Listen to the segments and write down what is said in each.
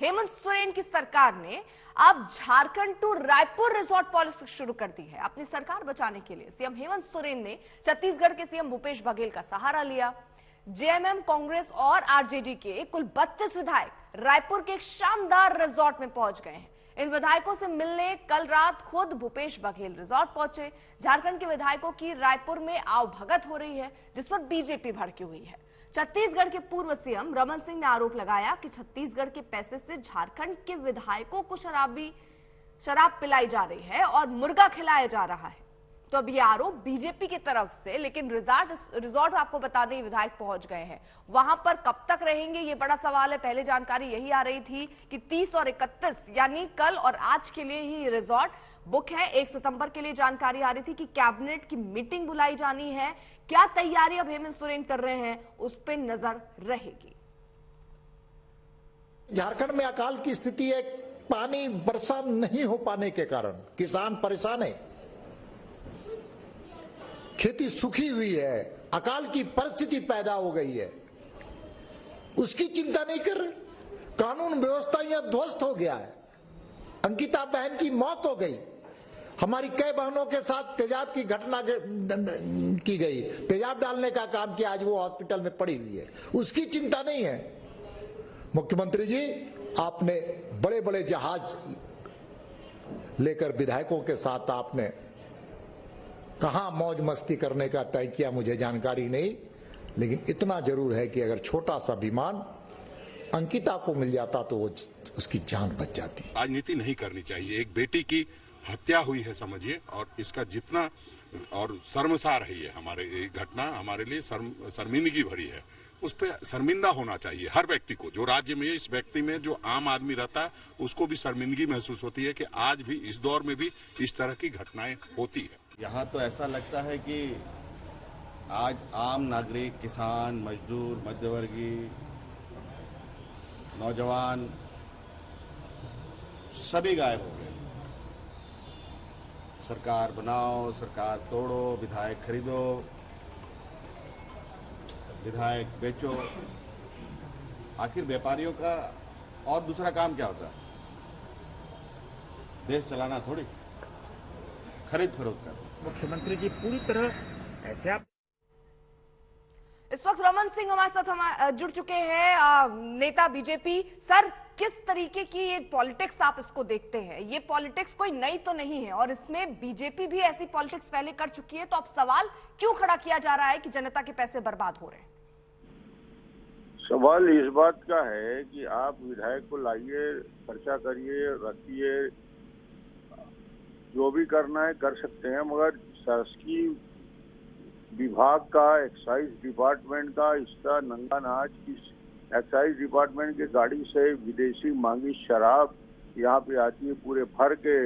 हेमंत सोरेन की सरकार ने अब Jharkhand to Raipur resort policy शुरू कर दी है। अपनी सरकार बचाने के लिए सीएम हेमंत सोरेन ने छत्तीसगढ़ के सीएम भूपेश बघेल का सहारा लिया। जेएमएम, कांग्रेस और आरजेडी के कुल 32 विधायक रायपुर के एक शानदार रिजॉर्ट में पहुंच गए हैं। इन विधायकों से मिलने कल रात खुद भूपेश बघेल रिजॉर्ट पहुंचे। झारखंड के विधायकों की रायपुर में आवभगत हो रही है, जिस पर बीजेपी भड़की हुई है। छत्तीसगढ़ के पूर्व सीएम रमन सिंह ने आरोप लगाया कि छत्तीसगढ़ के पैसे से झारखंड के विधायकों को शराब पिलाई जा रही है और मुर्गा खिलाया जा रहा है। तो अब ये आरोप बीजेपी की तरफ से, लेकिन रिजॉर्ट आपको बता दें विधायक पहुंच गए हैं। वहां पर कब तक रहेंगे ये बड़ा सवाल है। पहले जानकारी यही आ रही थी कि 30 और 31 यानी कल और आज के लिए ही रिजॉर्ट बुक है। 1 सितंबर के लिए जानकारी आ रही थी कि कैबिनेट की मीटिंग बुलाई जानी है। क्या तैयारी अब हेमंत सोरेन कर रहे हैं, उस पर नजर रहेगी। झारखंड में अकाल की स्थिति है। पानी वर्षा नहीं हो पाने के कारण किसान परेशान है, खेती सूखी हुई है, अकाल की परिस्थिति पैदा हो गई है, उसकी चिंता नहीं कर रहे। कानून व्यवस्था यहां ध्वस्त हो गया है। अंकिता बहन की मौत हो गई, हमारी कई बहनों के साथ तेजाब की घटना की गई, तेजाब डालने का काम किया, आज वो हॉस्पिटल में पड़ी हुई है, उसकी चिंता नहीं है। मुख्यमंत्री जी, आपने बड़े बड़े जहाज लेकर विधायकों के साथ आपने कहां मौज मस्ती करने का तय किया मुझे जानकारी नहीं, लेकिन इतना जरूर है कि अगर छोटा सा विमान अंकिता को मिल जाता तो वो उसकी जान बच जाती। राजनीति नहीं करनी चाहिए। एक बेटी की हत्या हुई है समझिए, और इसका जितना और शर्मसार है ये हमारे घटना, हमारे लिए शर्मिंदगी भरी है। उस पर शर्मिंदा होना चाहिए हर व्यक्ति को। जो राज्य में इस व्यक्ति में जो आम आदमी रहता है उसको भी शर्मिंदगी महसूस होती है कि आज भी इस दौर में भी इस तरह की घटनाएं होती है। यहाँ तो ऐसा लगता है कि आज आम नागरिक, किसान, मजदूर, मध्यवर्गीय, नौजवान सभी गायब हो गए। सरकार बनाओ, सरकार तोड़ो, विधायक खरीदो, विधायक बेचो। आखिर व्यापारियों का और दूसरा काम क्या होता है? देश चलाना थोड़ी, खरीद फरोख्त कर। मुख्यमंत्री जी पूरी तरह ऐसे आप। इस वक्त रमन सिंह हमारे साथ जुड़ चुके हैं, नेता बीजेपी। सर, किस तरीके की ये पॉलिटिक्स आप इसको देखते हैं? ये पॉलिटिक्स कोई नई तो नहीं है और इसमें बीजेपी भी ऐसी पॉलिटिक्स पहले कर चुकी है, तो अब सवाल क्यों खड़ा किया जा रहा है कि जनता के पैसे बर्बाद हो रहे हैं? सवाल इस बात का है कि आप विधायक को लाइए, खर्चा करिए, रखिए, जो भी करना है कर सकते हैं, मगर शासकीय विभाग का, एक्साइज डिपार्टमेंट का इसका नंगा नाच, इस एक्साइज डिपार्टमेंट के गाड़ी से विदेशी मांगी शराब यहाँ पे आती है पूरे भर के,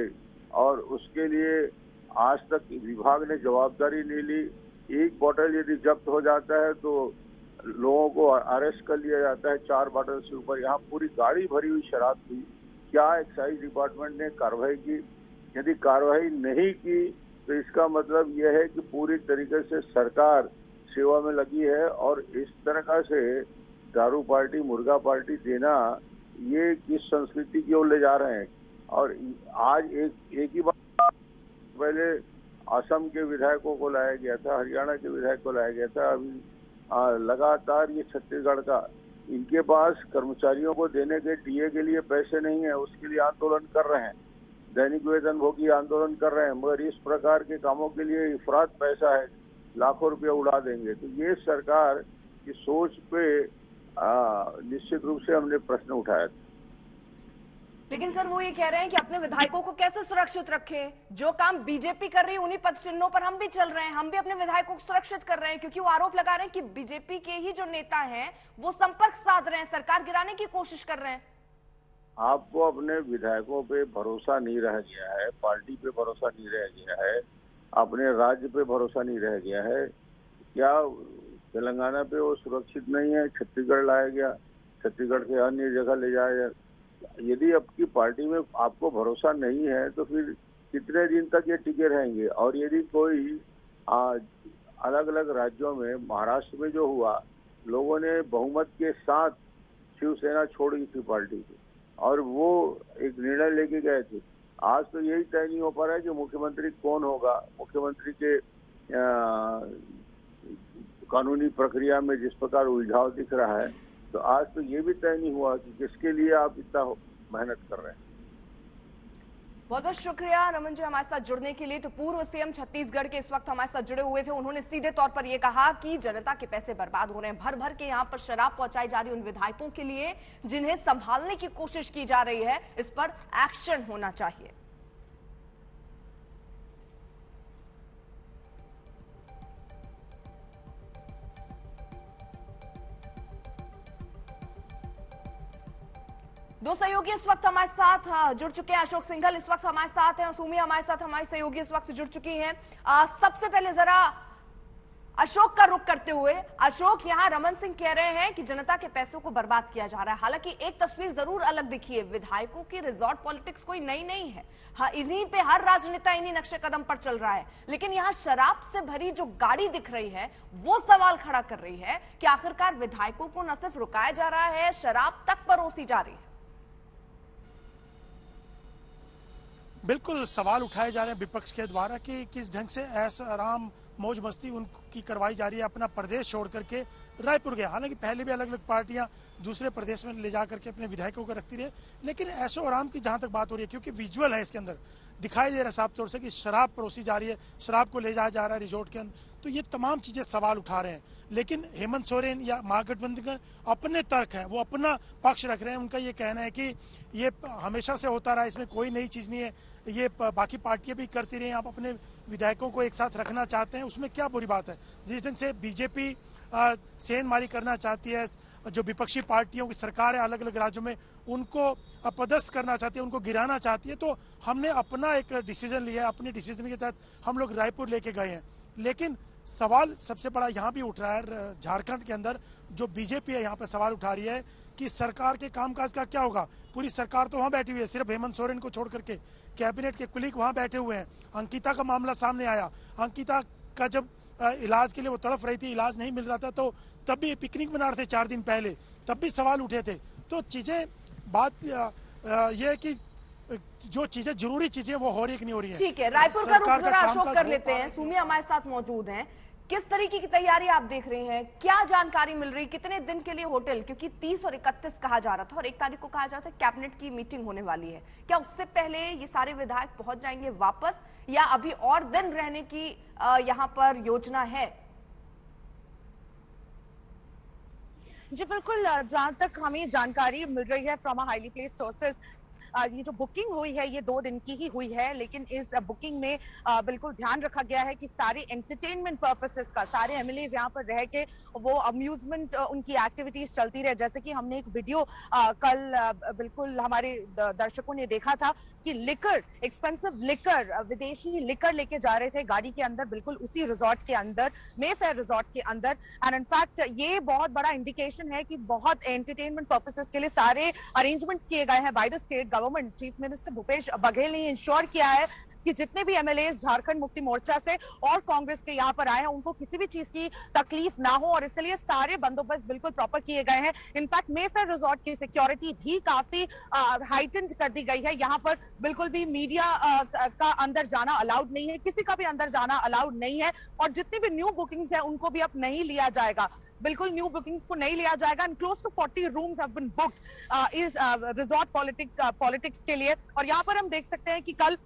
और उसके लिए आज तक विभाग ने जवाबदारी नहीं ली। एक बोतल यदि जब्त हो जाता है तो लोगों को अरेस्ट कर लिया जाता है, 4 बोतल से ऊपर। यहाँ पूरी गाड़ी भरी हुई शराब थी। क्या एक्साइज डिपार्टमेंट ने कार्रवाई की? यदि कार्रवाई नहीं की तो इसका मतलब यह है कि पूरी तरीके से सरकार सेवा में लगी है, और इस तरह से दारू पार्टी, मुर्गा पार्टी देना, ये किस संस्कृति की ओर ले जा रहे हैं। और आज एक ही बात, पहले असम के विधायकों को लाया गया था, हरियाणा के विधायक को लाया गया था, अभी लगातार ये छत्तीसगढ़ का, इनके पास कर्मचारियों को देने के डीए के लिए पैसे नहीं है, उसके लिए आंदोलन कर रहे हैं, दैनिक वेतन भोगी आंदोलन कर रहे हैं, मगर इस प्रकार के कामों के लिए इफरात पैसा है, लाखों रुपया उड़ा देंगे। तो ये सरकार की सोच पे निश्चित रूप से हमने प्रश्न उठाया था। लेकिन सर, वो ये कह रहे हैं कि अपने विधायकों को कैसे सुरक्षित रखें? जो काम बीजेपी कर रही है उन्हीं पद चिन्हों पर हम भी चल रहे हैं, हम भी अपने विधायकों को सुरक्षित कर रहे हैं, क्योंकि वो आरोप लगा रहे हैं कि बीजेपी के ही जो नेता हैं वो संपर्क साध रहे हैं, सरकार गिराने की कोशिश कर रहे हैं। आपको अपने विधायकों पे भरोसा नहीं रह गया है, पार्टी पे भरोसा नहीं रह गया है, अपने राज्य पे भरोसा नहीं रह गया है। क्या तेलंगाना पे वो सुरक्षित नहीं है? छत्तीसगढ़ लाया गया, छत्तीसगढ़ से अन्य जगह ले जाया। यदि आपकी पार्टी में आपको भरोसा नहीं है तो फिर कितने दिन तक ये टिके रहेंगे? और यदि कोई अलग अलग राज्यों में, महाराष्ट्र में जो हुआ, लोगों ने बहुमत के साथ शिवसेना छोड़ी थी पार्टी की, और वो एक निर्णय लेके गए थे। आज तो यही तय नहीं हो पा रहा है कि मुख्यमंत्री कौन होगा। मुख्यमंत्री के कानूनी प्रक्रिया में जिस प्रकार उलझाव दिख रहा है, तो आज तो ये भी तय नहीं हुआ कि किसके लिए आप इतना मेहनत कर रहे हैं। बहुत बहुत शुक्रिया रमन जी हमारे साथ जुड़ने के लिए। तो पूर्व सीएम छत्तीसगढ़ के इस वक्त हमारे साथ जुड़े हुए थे। उन्होंने सीधे तौर पर यह कहा कि जनता के पैसे बर्बाद हो रहे हैं, भर भर के यहां पर शराब पहुंचाई जा रही है उन विधायकों के लिए जिन्हें संभालने की कोशिश की जा रही है। इस पर एक्शन होना चाहिए। दो सहयोगी इस वक्त हमारे साथ जुड़ चुके हैं। अशोक सिंघल इस वक्त हमारे साथ हैं और सुमी हमारे साथ हमारी सहयोगी इस वक्त जुड़ चुकी हैं। सबसे पहले जरा अशोक का रुख करते हुए, अशोक, यहां रमन सिंह कह रहे हैं कि जनता के पैसों को बर्बाद किया जा रहा है। हालांकि एक तस्वीर जरूर अलग दिखी है, विधायकों की रिजॉर्ट पॉलिटिक्स कोई नई नहीं है। हाँ, इन्हीं पे हर राजनेता इन्हीं नक्शे कदम पर चल रहा है। लेकिन यहां शराब से भरी जो गाड़ी दिख रही है वो सवाल खड़ा कर रही है कि आखिरकार विधायकों को न सिर्फ रुकाया जा रहा है, शराब तक परोसी जा रही है। बिल्कुल सवाल उठाए जा रहे हैं विपक्ष के द्वारा कि किस ढंग से ऐसा आराम मौज मस्ती उनकी करवाई जा रही है। अपना प्रदेश छोड़ करके रायपुर गया, हालांकि पहले भी अलग अलग पार्टियां दूसरे प्रदेश में ले जा करके अपने विधायकों को रखती रही, लेकिन ऐशो आराम की जहां तक बात हो रही है, क्योंकि विजुअल है इसके अंदर दिखाई दे रहा है साफ तौर से कि शराब परोसी जा रही है, शराब को ले जाया जा रहा है रिजोर्ट के अंदर, तो ये तमाम चीजें सवाल उठा रहे हैं। लेकिन हेमंत सोरेन या महागठबंधन का अपने तर्क है, वो अपना पक्ष रख रहे हैं। उनका ये कहना है कि ये हमेशा से होता रहा, इसमें कोई नई चीज नहीं है, ये बाकी पार्टियां भी करती रही, आप अपने विधायकों को एक साथ रखना चाहते हैं, उसमें क्या बुरी बात है। जिस ढंग से बीजेपी सेंधमारी करना चाहती है, जो विपक्षी पार्टियों की सरकार है अलग अलग राज्यों में, उनको अपदस्थ करना चाहती है, उनको गिराना चाहती है, तो हमने अपना एक डिसीजन लिया है। अपने डिसीजन के तहत हम लोग रायपुर लेके गए हैं। लेकिन सवाल सबसे बड़ा यहाँ भी उठ रहा है, झारखंड के अंदर जो बीजेपी है यहाँ पे सवाल उठा रही है कि सरकार के कामकाज का क्या होगा। पूरी सरकार तो वहाँ बैठी हुई है, सिर्फ हेमंत सोरेन को छोड़ करके कैबिनेट के कुलीग वहाँ बैठे हुए हैं। अंकिता का मामला सामने आया, अंकिता का जब इलाज के लिए वो तड़फ रही थी, इलाज नहीं मिल रहा था, तो तब भी पिकनिक मना रहे थे 4 दिन पहले, तब भी सवाल उठे थे। तो चीजें बात यह है कि जो चीजें जरूरी चीजें वो हो रही है कि नहीं हो रही है। ठीक है, रायपुर का रुख जरा अशोक कर लेते हैं। सुमी हमारे साथ मौजूद हैं। किस तरीके की तैयारी आप देख रही हैं, क्या जानकारी मिल रही, कितने दिन के लिए होटल, क्योंकि 30 और 31 कहा जा रहा था और 1 तारीख को कहा जा रहा था कैबिनेट की मीटिंग होने वाली है, क्या उससे पहले ये सारे विधायक पहुंच जाएंगे वापस या अभी और दिन रहने की यहाँ पर योजना है? जी बिल्कुल, जहां तक हमें जानकारी मिल रही है फ्रॉम हाईली प्लेस्ड सोर्सेज, ये जो बुकिंग हुई है ये 2 दिन की ही हुई है, लेकिन इस बुकिंग में बिल्कुल ध्यान रखा गया है कि सारे एंटरटेनमेंट पर्पसेस का, सारे एमएलएज यहाँ पर रह के वो अम्यूजमेंट उनकी एक्टिविटीज चलती रहे। जैसे कि हमने एक वीडियो कल बिल्कुल हमारे दर्शकों ने देखा था कि लिकर, एक्सपेंसिव लिकर, विदेशी लिकर लेके जा रहे थे गाड़ी के अंदर, बिल्कुल उसी रिजॉर्ट के अंदर, मेफेयर रिजॉर्ट के अंदर। एंड इनफैक्ट ये बहुत बड़ा इंडिकेशन है कि बहुत एंटरटेनमेंट पर्पसेस के लिए सारे अरेंजमेंट्स किए गए हैं by the state government. Chief minister Bhupesh Baghel ने इंश्योर किया है कि जितने भी एमएलएज झारखंड मुक्ति मोर्चा से और कांग्रेस के यहाँ पर आए हैं उनको किसी भी चीज की तकलीफ ना हो, और इसलिए सारे बंदोबस्त बिल्कुल प्रॉपर किए गए हैं। इनफैक्ट मेफेयर रिजॉर्ट की सिक्योरिटी भी काफी हाइटेंड कर दी गई है। यहाँ पर बिल्कुल भी मीडिया का अंदर जाना अलाउड नहीं है, किसी का भी अंदर जाना अलाउड नहीं है, और जितनी भी न्यू बुकिंग्स है उनको भी अब नहीं लिया जाएगा, बिल्कुल न्यू बुकिंग्स को नहीं लिया जाएगा। And close to 40 rooms have been booked इस रिजॉर्ट पॉलिटिक्स के लिए। और यहाँ पर हम देख सकते हैं कि कल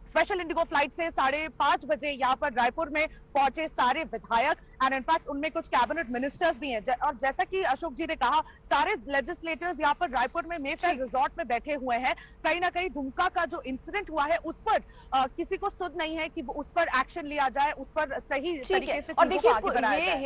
स्पेशल इंडिगो फ्लाइट से 5:30 बजे यहाँ पर रायपुर में पहुंचे सारे विधायक, एंड इनफैक्ट उनमें कुछ कैबिनेट मिनिस्टर्स भी हैं। और जैसा कि अशोक जी ने कहा, सारे लेजिस्लेटर्स यहाँ पर रायपुर में मेफेयर रिजॉर्ट में बैठे हुए हैं। कहीं ना कहीं दुमका का जो इंसिडेंट हुआ है उस पर किसी को सुध नहीं है कि उस पर एक्शन लिया जाए, उस पर सही तरीके से चीजों को आगे बढ़ाया जाए।